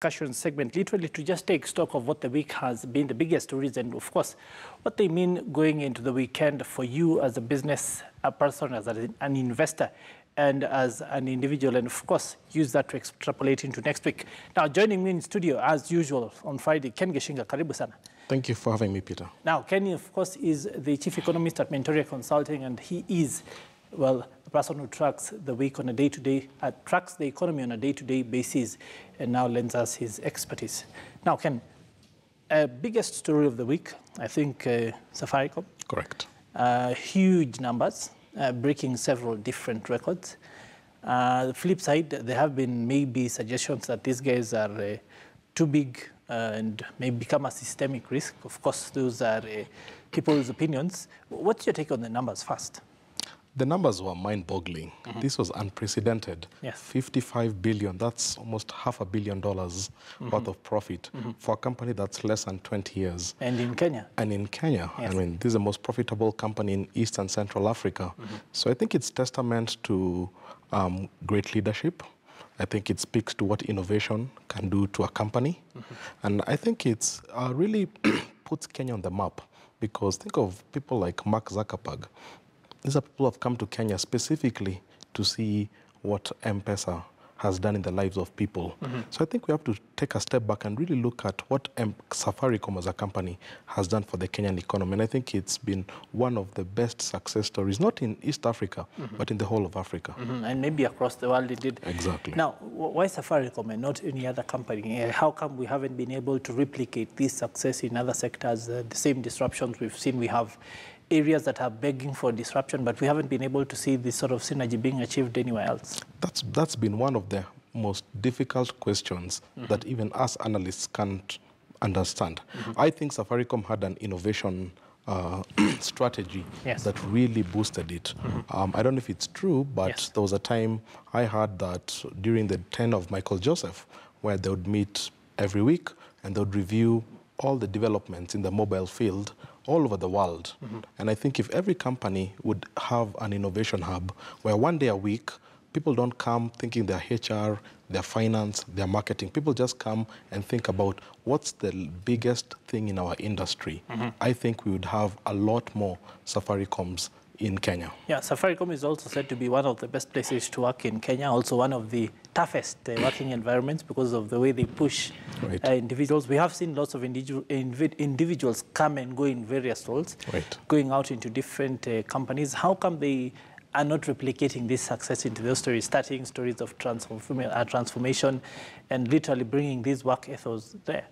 discussion segment, literally to just take stock of what the week has been, the biggest stories, and of course, what they mean going into the weekend for you as a business person, as an investor, and as an individual, and of course, use that to extrapolate into next week. Now, joining me in studio, as usual, on Friday, Ken Geshinga. Karibu sana. Thank you for having me, Peter. Now, Ken, of course, is the chief economist at Mentoria Consulting, and he is, well, the person who tracks the week on a day-to-day, tracks the economy on a day-to-day basis, and now lends us his expertise. Now, Ken, biggest story of the week, I think Safaricom. Correct. Huge numbers, breaking several different records. The flip side, there have been maybe suggestions that these guys are too big and may become a systemic risk. Of course, those are people's opinions. What's your take on the numbers first? The numbers were mind-boggling. This was unprecedented. Yes. 55 billion, that's almost $500 million worth of profit for a company that's less than 20 years. And in Kenya. And in Kenya. Yes. I mean, this is the most profitable company in East and Central Africa. So I think it's testament to great leadership. I think it speaks to what innovation can do to a company. And I think it's really puts Kenya on the map, because think of people like Mark Zuckerberg. These are people who have come to Kenya specifically to see what M-Pesa has done in the lives of people. So I think we have to take a step back and really look at what Safaricom as a company has done for the Kenyan economy. And I think it's been one of the best success stories, not in East Africa, but in the whole of Africa. And maybe across the world indeed. Exactly. Now, why Safaricom and not any other company? How come we haven't been able to replicate this success in other sectors? The same disruptions we've seen, we have areas that are begging for disruption, but we haven't been able to see this sort of synergy being achieved anywhere else. That's been one of the most difficult questions that even us analysts can't understand. I think Safaricom had an innovation strategy that really boosted it. I don't know if it's true, but there was a time I heard that during the tenure of Michael Joseph, where they would meet every week and they would review all the developments in the mobile field all over the world. And I think if every company would have an innovation hub where one day a week, people don't come thinking they're HR, their finance, their marketing. People just come and think about what's the biggest thing in our industry. I think we would have a lot more Safaricoms in Kenya. Yeah, Safaricom is also said to be one of the best places to work in Kenya, also one of the toughest working environments because of the way they push individuals. We have seen lots of individuals come and go in various roles, going out into different companies. How come they are not replicating this success into those stories, starting stories of transformation and literally bringing these work ethos there?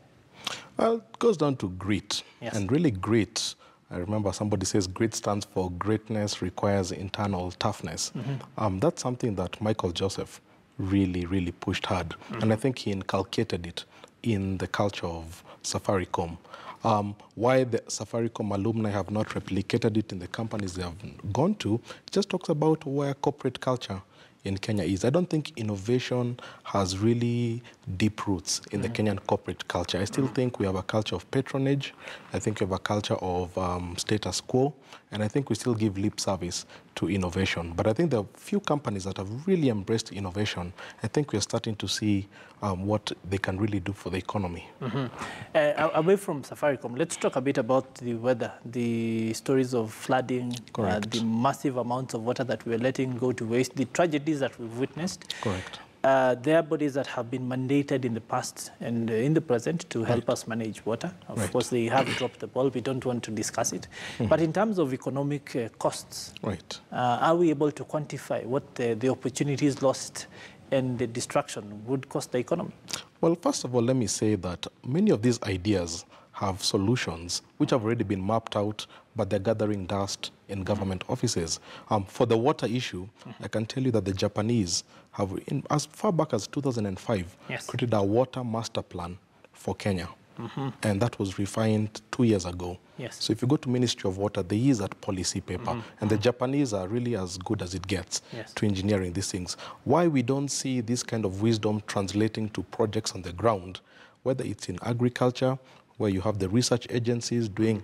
Well, it goes down to grit, and really grit. I remember somebody says grit stands for greatness requires internal toughness. That's something that Michael Joseph really pushed hard. And I think he inculcated it in the culture of Safaricom. Why the Safaricom alumni have not replicated it in the companies they have gone to, just talks about where corporate culture in Kenya is. I don't think innovation has really deep roots in the Kenyan corporate culture. I still think we have a culture of patronage. I think we have a culture of status quo. And I think we still give lip service to innovation. But I think there are few companies that have really embraced innovation. I think we're starting to see what they can really do for the economy. Away from Safaricom, let's talk a bit about the weather, the stories of flooding, the massive amounts of water that we're letting go to waste, the tragedies that we've witnessed. Correct. There are bodies that have been mandated in the past and in the present to help us manage water. Of course, they have dropped the ball. We don't want to discuss it. But in terms of economic costs, are we able to quantify what the opportunities lost and the destruction would cost the economy? Well, first of all, let me say that many of these ideas have solutions which have already been mapped out, but they're gathering dust in government offices. For the water issue, I can tell you that the Japanese have, as far back as 2005, created a water master plan for Kenya. And that was refined 2 years ago. So if you go to Ministry of Water, they use that policy paper. And the Japanese are really as good as it gets to engineering these things. Why we don't see this kind of wisdom translating to projects on the ground, whether it's in agriculture, where you have the research agencies doing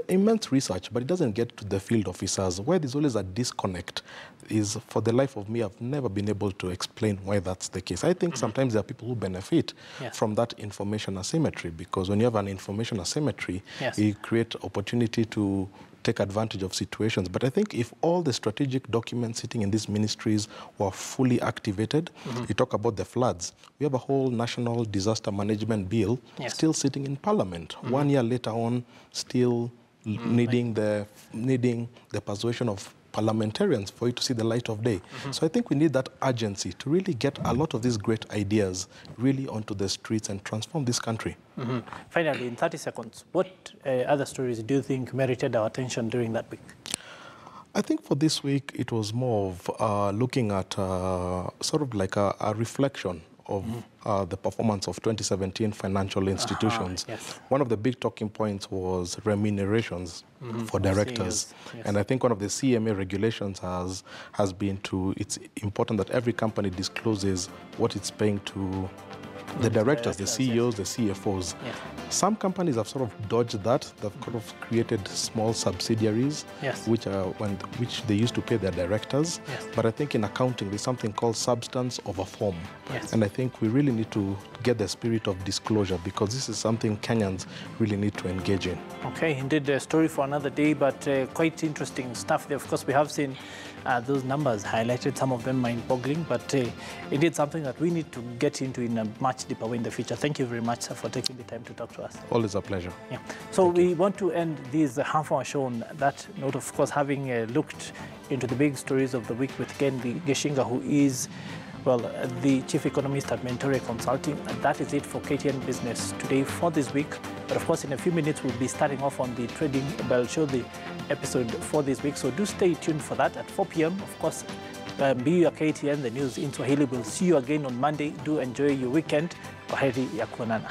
immense research, but it doesn't get to the field officers. Where there's always a disconnect is, for the life of me, I've never been able to explain why that's the case. I think sometimes there are people who benefit from that information asymmetry, because when you have an information asymmetry, you create opportunity to take advantage of situations. But I think if all the strategic documents sitting in these ministries were fully activated, you talk about the floods, we have a whole national disaster management bill still sitting in Parliament. 1 year later on, still needing the persuasion of parliamentarians for it to see the light of day. So I think we need that urgency to really get a lot of these great ideas really onto the streets and transform this country. Finally, in 30 seconds, what other stories do you think merited our attention during that week? I think for this week, it was more of looking at sort of like a reflection of the performance of 2017 financial institutions. One of the big talking points was remunerations for directors. And I think one of the CMA regulations has been it's important that every company discloses what it's paying to the directors, the CEOs, the CFOs. Some companies have sort of dodged that. They've kind of created small subsidiaries, which they used to pay their directors. But I think in accounting, there's something called substance over form. And I think we really need to get the spirit of disclosure, because this is something Kenyans really need to engage in. Okay, indeed, a story for another day, but quite interesting stuff there. Of course, we have seen those numbers highlighted, some of them mind-boggling, but indeed something that we need to get into in a much deeper way in the future. Thank you very much, sir, for taking the time to talk to us. Always a pleasure. So we want to end this half-hour show on that note, of course, having looked into the big stories of the week with Ken Geshinga, who is, well, the Chief Economist at Mentoria Consulting. And that is it for KTN Business Today for this week. But of course, in a few minutes, we'll be starting off on the Trading Bell Show, the episode for this week. So do stay tuned for that at 4 p.m. Of course, BU KTN, the news in Swahili. We'll see you again on Monday. Do enjoy your weekend. Kwaheri ya kuonana.